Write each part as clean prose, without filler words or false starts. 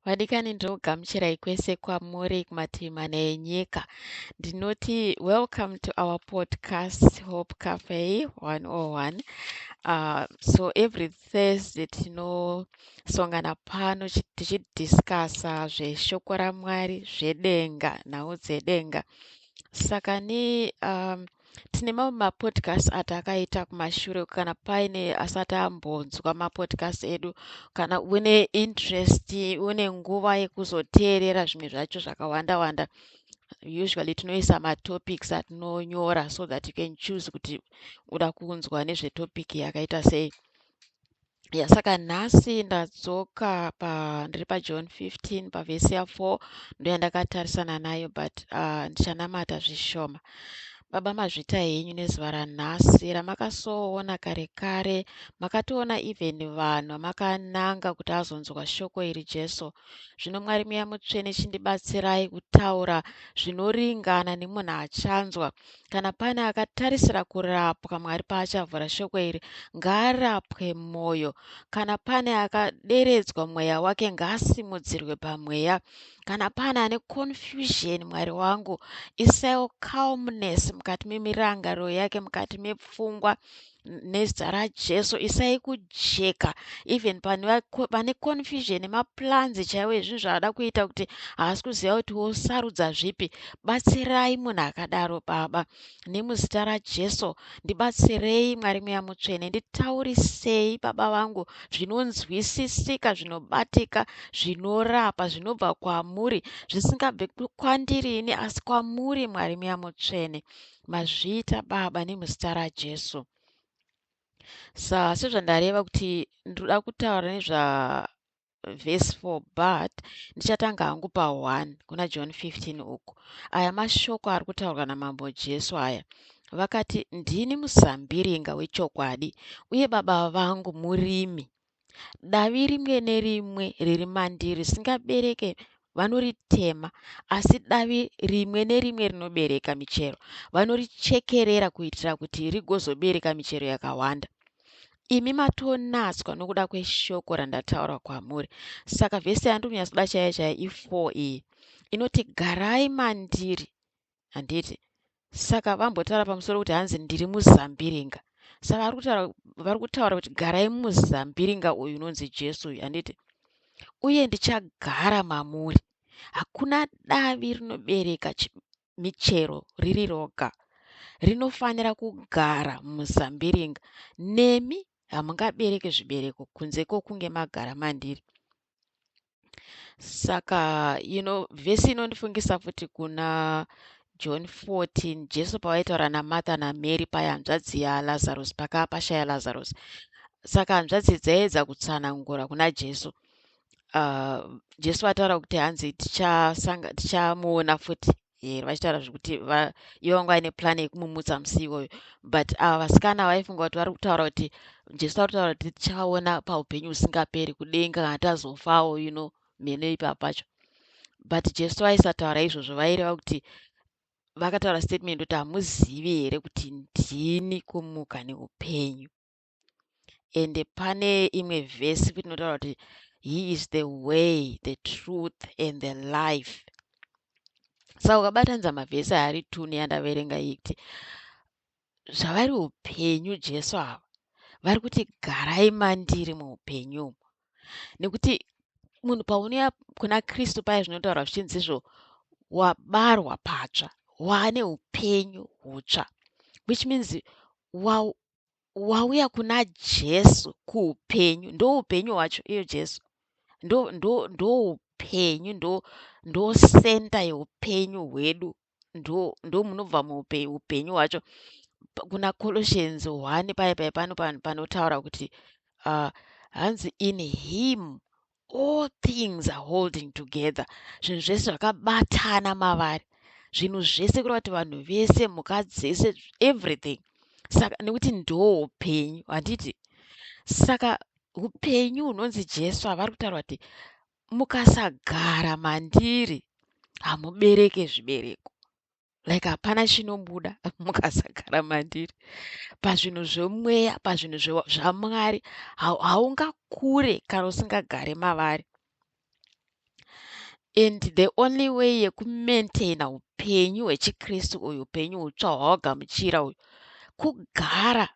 Vadikani ndinogamuchirai kwese kwamuri kumativi mana enyika. Ndinoti welcome to our podcast Hope Cafe 101. So every Thursday tinosongana pano tichidhiskasa zveshoko raMwari zvedenga, nhau dzedenga. Saka tine mamwe mapodcast atakaita kumashure kana paine asati ambonzwa mapodcast edu, kana une interest, une nguva yekuzoteerera zvimwe zvacho zvakawanda wanda. Usually tinoisa matopics atinonyora so that you can choose kuti uda kunzwa nezvetopic yakaita sei. Saka nhasi ndadzoka ndiri paJohn 15 pavhesi ya4 ndoyandakatarisana nayo, but ndichanamata zvishoma. Baba, mazvita henyu nezuva ranhasi ramakasoona kare kare, makatoona even vanhu vamakananga kuti azonzwa shoko iri Jesu. Zvino Mwari muya mutsvene, chindibatsirai kutaura zvinoringana nemunhu achanzwa. Kana pane akatarisira kurapwa Mwari paachavhura shoko iri, ngaarapwe mwoyo. Kana pane akaderedzwa mweya wake, ngaasimudzirwe pamweya. Kana pane ane confusion, Mwari wangu, isaiwo calmness mukati memirangariro yake, mukati mepfungwa, nezita raJesu. Isai kujeka even pane confusion nemaplans chaiwo ezvinhu zvaada kuita kuti haasi kuziva kuti wosarudza zvipi. Batsirai munhu akadaro Baba, nemuzita raJesu. Ndibatsirei Mwari muya mutsvene, nditaurisei Baba vangu zvinonzwisisika, zvinobatika, zvinorapa, zvinobva kwamuri, zvisingabve kwandirini asi kwamuri Mwari muya mutsvene. Mazviita Baba nemuzita raJesu. Sezvandareva kuti ndoda kutaura nezvavhesi 4, but ndichatanga hangu pa1 kuna John 15 uku. Aya mashoko ari kutaurwa namambo Jesu aya. Vakati, ndini muzambiringa wechokwadi, uye Baba vangu murimi. Davi rimwe nerimwe riri mandiri risingabereke vanoritema, asi davi rimwe nerimwe rinobereka michero vanorichekerera kuitira kuti rigozobereka michero yakawanda. Imi matonatswa nokuda kweshoko randataura kwamuri. Saka vhesi yandomunyasoda chaiyo chaiyo i4 iyi inoti, garai mandiri. Handiti? Saka vambotaura pamusoro kuti hanzi ndiri muzambiringa. Saka vari kutaura kuti garai muzambiringa uyu unonzi Jesu uyu. Handiti? Uye ndichagara mamuri. Hakuna davi rinobereka michero riri roga. Rinofanira kugara muzambiringa. Nemi hamungabereke zvibereko kunze kwokunge magara mandiri. Saka vhesi inondifungisa futi kuna John 14, Jesu pavaitaura naMartha naMary paya hanzvadzi yaLazarus, pakava pashaya Lazarus. Saka hanzvadzi dzaedza kutsanangura kuna Jesu. Jesu vataura kuti hanzi tichamuona futi. Vachitaura zvekuti ivo vanga vaine plani yekumumutsa musi iwoyo, but ava vasikana vaifunga kuti vari kutaura kuti Jesu ari kutaura kuti tichavaona paupenyu husingaperi kudenga kana tazofawo mhene ipapo pacho. But Jesu vaisataura izvozvo, vaireva kuti vakataura statement kuti hamuzivi here kuti ndini kumuka neupenyu. Ende pane imwe vhesi kuti inotaura kuti he is the way, the truth and the life. Saka ukabatanidza mavhesi ari 2 neyandaverenga iyi kuti zvavari upenyu Jesu ava vari kuti garai mandiri muupenyu umu. Nekuti munhu paunouya kuna Kristu paya zvinotaura zvichinzizvo wabarwa patsva, waane upenyu hutsva, which means wauya kuna Jesu kuupenyu. Ndoupenyu hwacho iyo Jesu. Ndoupenyu, ndosenta yeupenyu hwedu, ndo munobva upenyu hwacho. Kuna Colossians 1 paya panotaura kuti hanzi in him all things are holding together. Zvinhu zvese zvakabatana mavari, zvinhu zvese kureva kuti vanhu vese, mhuka dzese, everything. Saka nekuti ndoupenyu, handiti? Saka upenyu hunonzi Jesu havari kutaura kuti mukasagara mandiri hamubereke zvibereko. Like hapana chinobuda mukasagara mandiri. Pazvinhu zvomweya, pazvinhu zvaMwari haungakure kana usingagare mavari. and the only way yekumaintaina upenyu hwechikristu uyu, upenyu hutsva hwawagamuchira uyu, kugara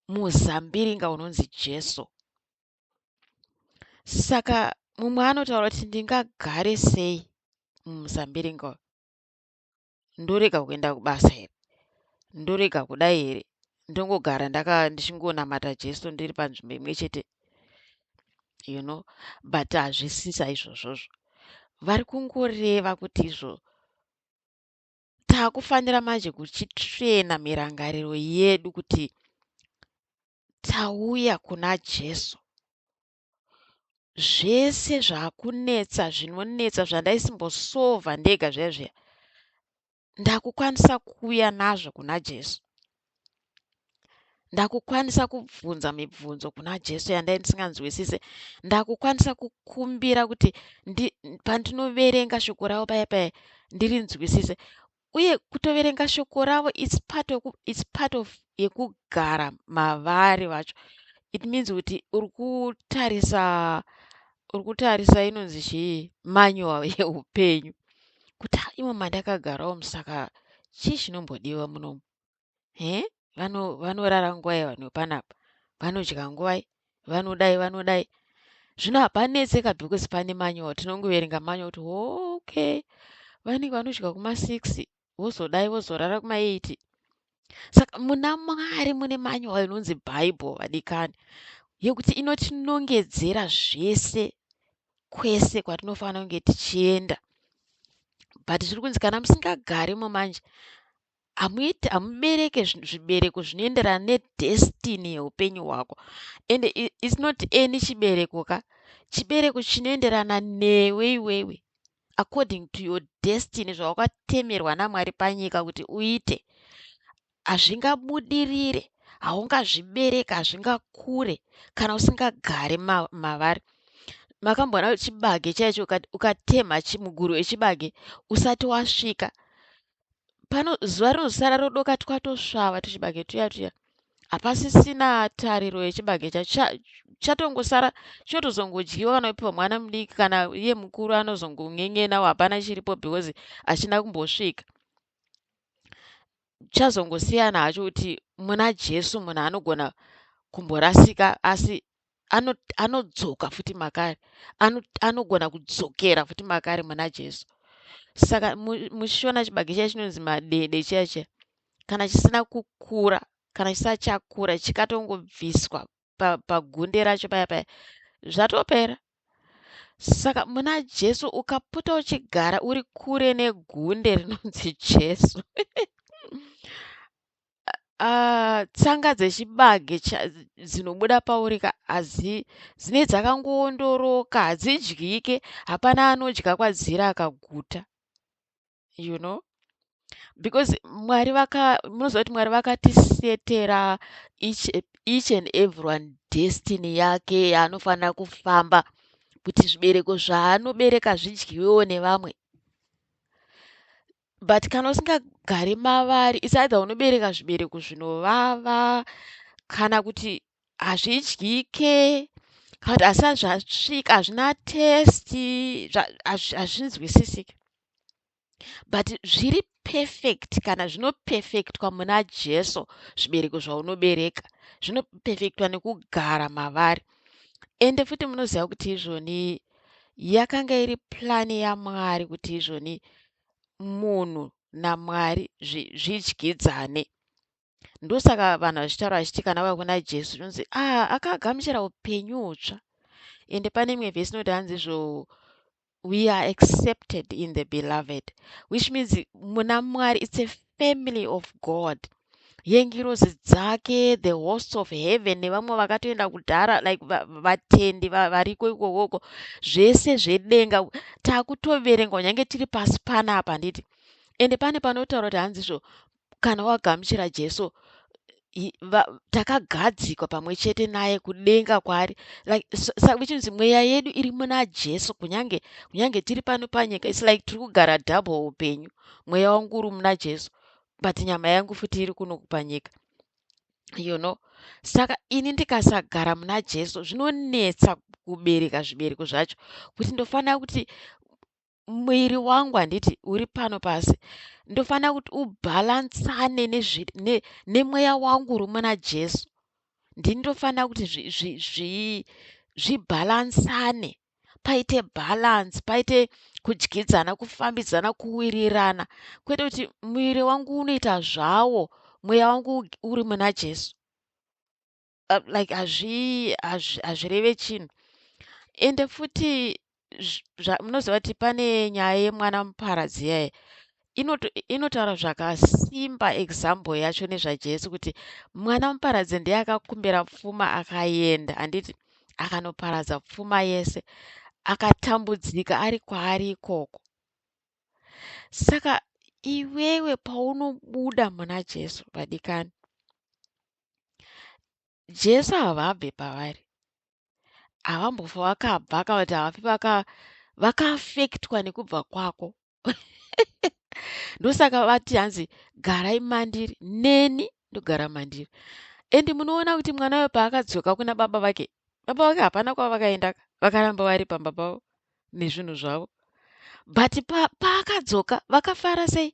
muzambiringa unonzi Jesu. Saka mumwe anotaura kuti ndingagare sei muzambiringa uyu? Ndorega kuenda kubasa here? Ndorega kudai here? Ndongogara ndichingonamata Jesu ndiri panzvimbo imwe chete, you know, but hazvisisa izvozvozvo. Vari kungoreva kuti izvo taakufanira manje kuchitrena mirangariro yedu kuti tauya kuna Jesu. Zvese zvaakunetsa, zvinonetsa, zvandaisimbosovha ndega zviya zviya, ndakukwanisa kuuya nazvo kuna Jesu. Ndakukwanisa kubvunza mibvunzo kuna Jesu yandai ndisinganzwisise. Ndakukwanisa kukumbira kuti pandinoverenga shoko ravo paya paya ndirinzwisise. Uye kutoverenga shoko ravo it's part of yekugara mavari vacho. It means kuti uri kutarisa inonzi chii, manual yeupenyu. Kuti imo mandakagarawo musaka chii chinombodiwa munomu? Vanorara nguwai vanhu panapa, vanodya nguwai, vanodai. Zvino hapanetseka because pane manual. Tinongoverenga manual kuti okay, vanenge vanodya kuma6 vozodai vozorara kuma8. Saka muna Mwari mune manual inonzi Bible, vadikani, yekuti inotinongedzera zvese kwese kwatinofanira kunge tichienda. But zviri kunzi kana musingagarimo manje, hamubereke zvibereko zvinoenderana nedestiny yeupenyu hwako. And it's not any chibereko ka, chibereko chinoenderana newe iwewe, according to your destiny, zvawakatemerwa naMwari panyika kuti uite. Hazvingabudirire, haungazvibereka, hazvingakure kana usingagare mavari. Makamboona chibage chaicho ukatemha muguru wechibage usati wasvika, zuva rinozosara rodoka twatosvava tuchibage tuya, hapasisina tariro yechibage chacho, chatongosara chotozongodyiwa kana kupiwa mwana mudiki, kana iye mukuru anozongong'en'enawo hapana chiripo because hachina kumbosvika. Chazongosiyana hacho kuti muna Jesu munhu anogona kumborasika asi anodzoka futi makare, anogona kudzokera futi makare muna Jesu. Saka muchiona chibage chaya chinonzi madede chaya, kana chisina kukura, kana chisati chakura chikatongobviswa pagunde racho paya zvatopera. Saka muna Jesu ukapota uchigara uri kure negunde rinonzi Jesu tsanga dzechibage dzinobuda pauri dzine dzakangoondoroka, hadzidyike, hapana anodya kwadziri akaguta, you know, because munoziva kuti Mwari vakatisetera each and everyone destiny yake yaanofanira kufamba, kuti zvibereko zvaanobereka zvidyiwewo nevamwe. But kana usingagari mavari, it's either unobereka zvibereko zvinovava, kana kuti hazvidyike, kana kuti hasati zvasvika, hazvina testi, hazvinzwisisiki. But zviri perfect kana zvinopefectwa muna Jesu. Zvibereko zvaunobereka zvinopefectwa nekugara mavari. Ende futi munoziva kuti izvoni yakanga iri plani yaMwari kuti izvoni munhu naMwari zvidyidzane. Ndosaka vanhu vachitaura vachiti kana vauya kuna Jesu zvinonzi akagamuchira upenyu hutsva. Ende pane imwe vhesi inoti hanzi izvo, we are accepted in the beloved, which means muna Mwari it's a family of God. Yengirozi dzake, the hosts of heaven, nevamwe vakatoenda kudhara, like vatendi variko ikokoko, zvese zvedenga taakutoverengwa nyange tiri pasi panapa handiti. Ende pane panotaura kuti hanzi izvo kana wagamuchira Jesu takagadzikwa pamwe chete naye kudenga kwari, like which means mweya yedu iri muna Jesu kunyange tiri pano panyika. It's like tiri kugara double upenyu. Mweya wangu uri muna Jesu but nyama yangu futi iri kuno panyika, you know. Saka ini ndikasagara muna Jesu zvinonetsa kubereka zvibereko zvacho, kuti ndofanira kuti mwiri wangu handiti uri pano pasi ndofanira kuti ubhalansane nemweya wangu uri muna Jesu. Ndinofanira kuti zvibhalansane, paite bhalansi, paite kudyidzana, kufambidzana, kuwirirana, kwete kuti mwiri wangu unoita zvawo mweya wangu uri muna Jesu. Like hazvireve chinhu. Ende futi munoziva kuti pane nyaya yemwana muparadzi yaye inotaura zvakasimba example yacho nezvaJesu kuti mwana muparadzi ndiye akakumbira pfuma akaenda, handiti akanoparadza pfuma yese, akatambudzika ari kwaari ikoko. Saka iwewe paunobuda muna Jesu vadikani, Jesu havabve pavari, havambofa vakabva kana kuti havafi vakaafektwa nekubva kwako. Ndosaka vati hanzi garai mandiri, neni ndogara mandiri. Endi munoona kuti mwana uyo paakadzoka kuna baba vake hapana kwavakaenda, vakaramba vari pamba pavo nezvinhu zvavo. But paakadzoka vakafara sei?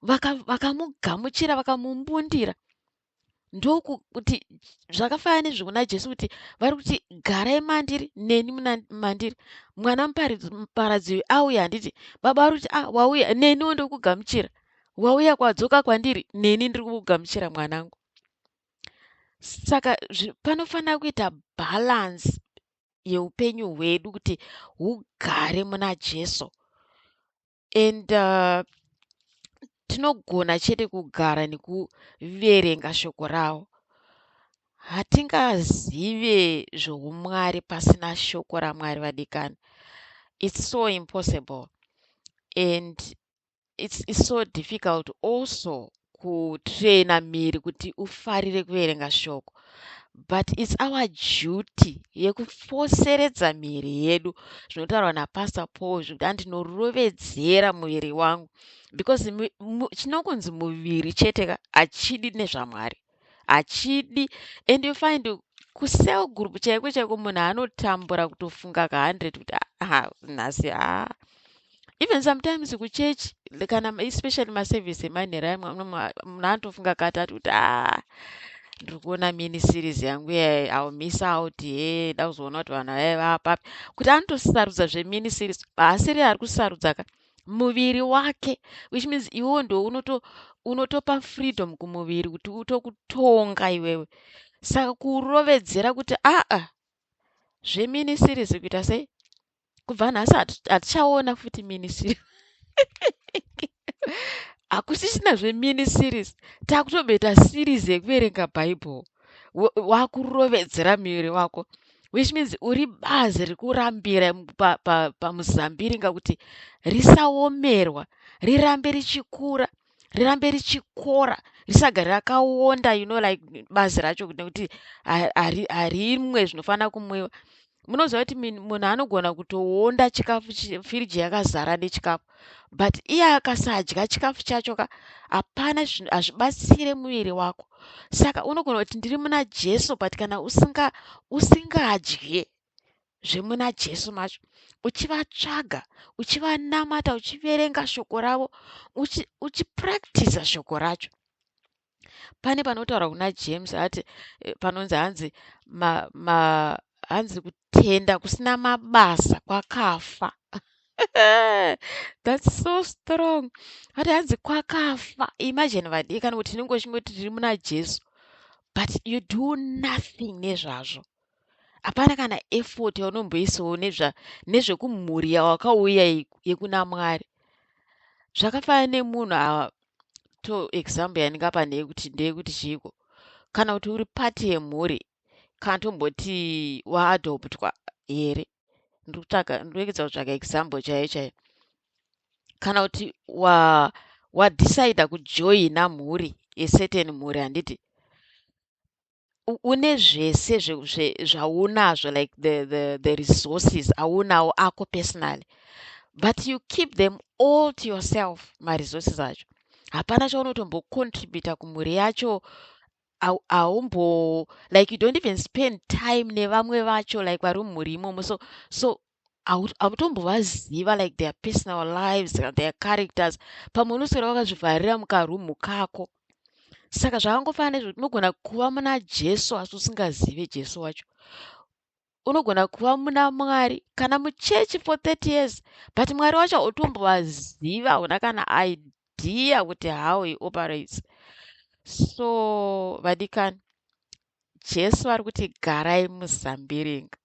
Vakamugamuchira, vakamumbundira. Ndokuti zvakafanana nezvekuna Jesu kuti vari kuti garai mandiri, neni mandiri. Mwana muparadzi auya, handiti baba vari kuti wauya, neniwo ndokugamuchira. Wauya kwadzoka kwandiri, neni ndiri kugamuchira mwanangu. Saka panofanira kuita bhalansi yeupenyu hwedu kuti hugare muna Jesu. And tinogona chete kugara nekuverenga shoko ravo. Hatingazive zvoumwari pasina shoko raMwari vadikani. It's so impossible. And it's so difficult also kutraina miri kuti ufarire kuverenga shoko. But it's our duty yekufoseredza miri yedu, zvinotaurwa naPastor Paul zvekuti handinorovedzera muviri wangu, because chinongonzi muviri chete hachidi nezvaMwari, hachidi. And you find kusel group chaiko chaiko munhu anotambura kutofunga ka100 kuti nhasi even sometimes kuchechi kana especially maservice emanhero munhu anotofunga katatu kuti ndiri kuona mini series yangu I'll miss out da kuzoona kuti vanhu vaivapapi, kuti anotosarudza zvemini series. Haasiri ari kusarudza ka muviri wake, which means iwo ndo unotopa freedom kumuviri kuti utokutonga iwewe. Saka kurovedzera kuti zvemini series kuita sei, kubva nhasi hatichaona futi mini series. Hakusisina zvemini series, takutobeta series yekuverenga Bible. Wakurovedzera muviri wako, which means uri bazi rikurambira pamuzambiringa kuti risaomerwa, rirambe richikura, rirambe richikora, risagara rakaonda, like bazi racho nekuti harimwe zvinofanira kumwiwa. Munoziva kuti munhu anogona kutoonda chikafu, firiji yakazara nechikafu, but iye akasadya chikafu chacho hapana, hazvibatsire muviri wako. Saka unogona kuti ndiri muna Jesu, but kana usingadye zvemuna Jesu macho, uchivatsvaga, uchivanamata, uchiverenga shoko ravo, uchipractice shoko racho. Pane panotaura kuna James ati panonzi hanzi kutenda kusina mabasa kwakafa. That's so strong. Ati hanzi kwakafa. Imagine vadikani kuti tinongoshingoti tiri muna Jesu, but you do nothing nezvazvo. Hapana kana effort yaunomboisawo nezvekumhuri yawakauya yekuna Mwari. Zvakafanana nemunhu to example yandingapa ndeyekuti chiko, kana kuti uri pati yemhuri, kana tomboti waadoptwa here, ndikuedza kutsvaga example chaiyo. Kana kuti wadecida kujoina mhuri yecertain mhuri, handiti une zvese zvaunazvo, like the resources aunawo ako personally, but you keep them all to yourself, maresources acho. Hapana chaunotombocontributa kumhuri yacho, like you don't even spend time nevamwe vacho, like vari mumhuri imomo. So hautombovaziva like their personal lives, their characters. Pamwe unoswera wakazvivharira mukarumu kako. Saka zvakangofanana nezvekuti unogona kuva muna Jesu asi usingazive Jesu wacho. Unogona kuva muna Mwari kana muchechi for 30 years, but Mwari wacho hautombovaziva, hauna kana idea kuti how he operates. So vadikani, Jesu ari kuti garai muzambiringa,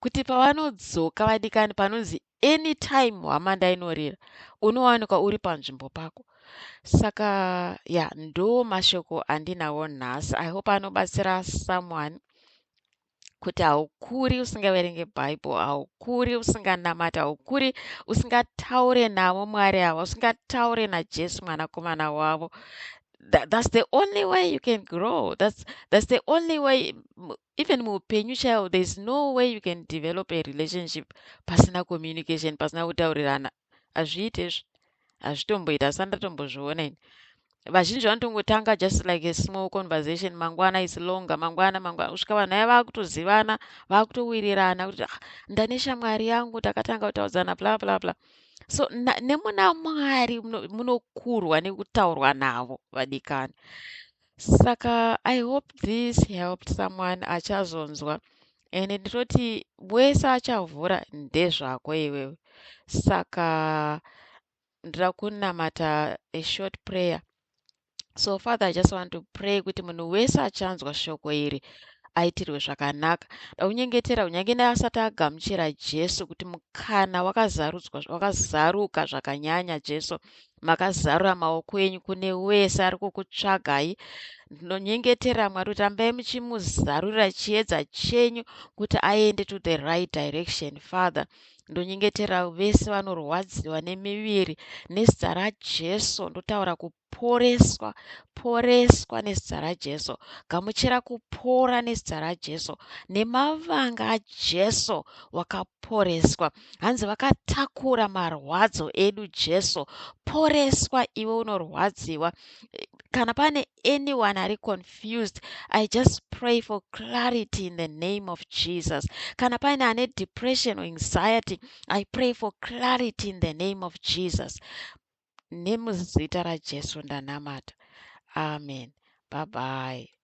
kuti pavanodzoka vadikani panonzi anytime hwamanda inorira, unowanikwa uri panzvimbo pako. Saka ndo mashoko andinawo nhasi. I hope anobatsira someone kuti haukuri usingaverenge bhaibheri, haukuri usinganamata, haukuri usingataure navo Mwari ava, usingataure naJesu mwanakomana wavo. That's the only way you can grow. That's the only way. Even muupenyu chaiwo, there's no way you can develop a relationship pasina communication, pasina kutaurirana. Hazviiti izvi, hazvitomboita, sandatombozviona ini. Vazhinji vanotongotanga just like a small conversation, mangwana is longer, mangwana kusvika vanhu aya vaakutozivana, vaakutowirirana kuti ndane shamwari yangu takatanga kutaudzana bla bla bla. So nemuna Mwari munokurwa nekutaurwa navo vadikani. Saka I hope this helped someone achazonzwa, and ndinoti wese achavhura ndezvako iwewe. Saka ndira kunamata a short prayer. So Father, I just want to pray kuti munhu wese achanzwa shoko iri aitirwe zvakanaka. Ndaunyengetera kunyange neasati agamuchira Jesu kuti mukana wakazaruka zvakanyanya. Jesu, makazarura maoko enyu kune wese ari kukutsvagai. Ndinonyengetera Mwari kuti rambai muchimuzarurira chiedza chenyu kuti aende to the right direction. Father, ndonyengetera vese vanorwadziwa nemiviri nezita raJesu, ndotaura kuporeswa nezita raJesu. Gamuchira kupora nezita raJesu. Nemavanga aJesu wakaporeswa. Hanzi vakatakura marwadzo edu Jesu. Poreswa iwe unorwadziwa. Kana pane anyone ari confused, I just pray for clarity in the name of Jesus. Kana pane ane depression or anxiety, I pray for clarity in the name of Jesus. Nemuzita raJesu ndanamata. Amen. Bye bye.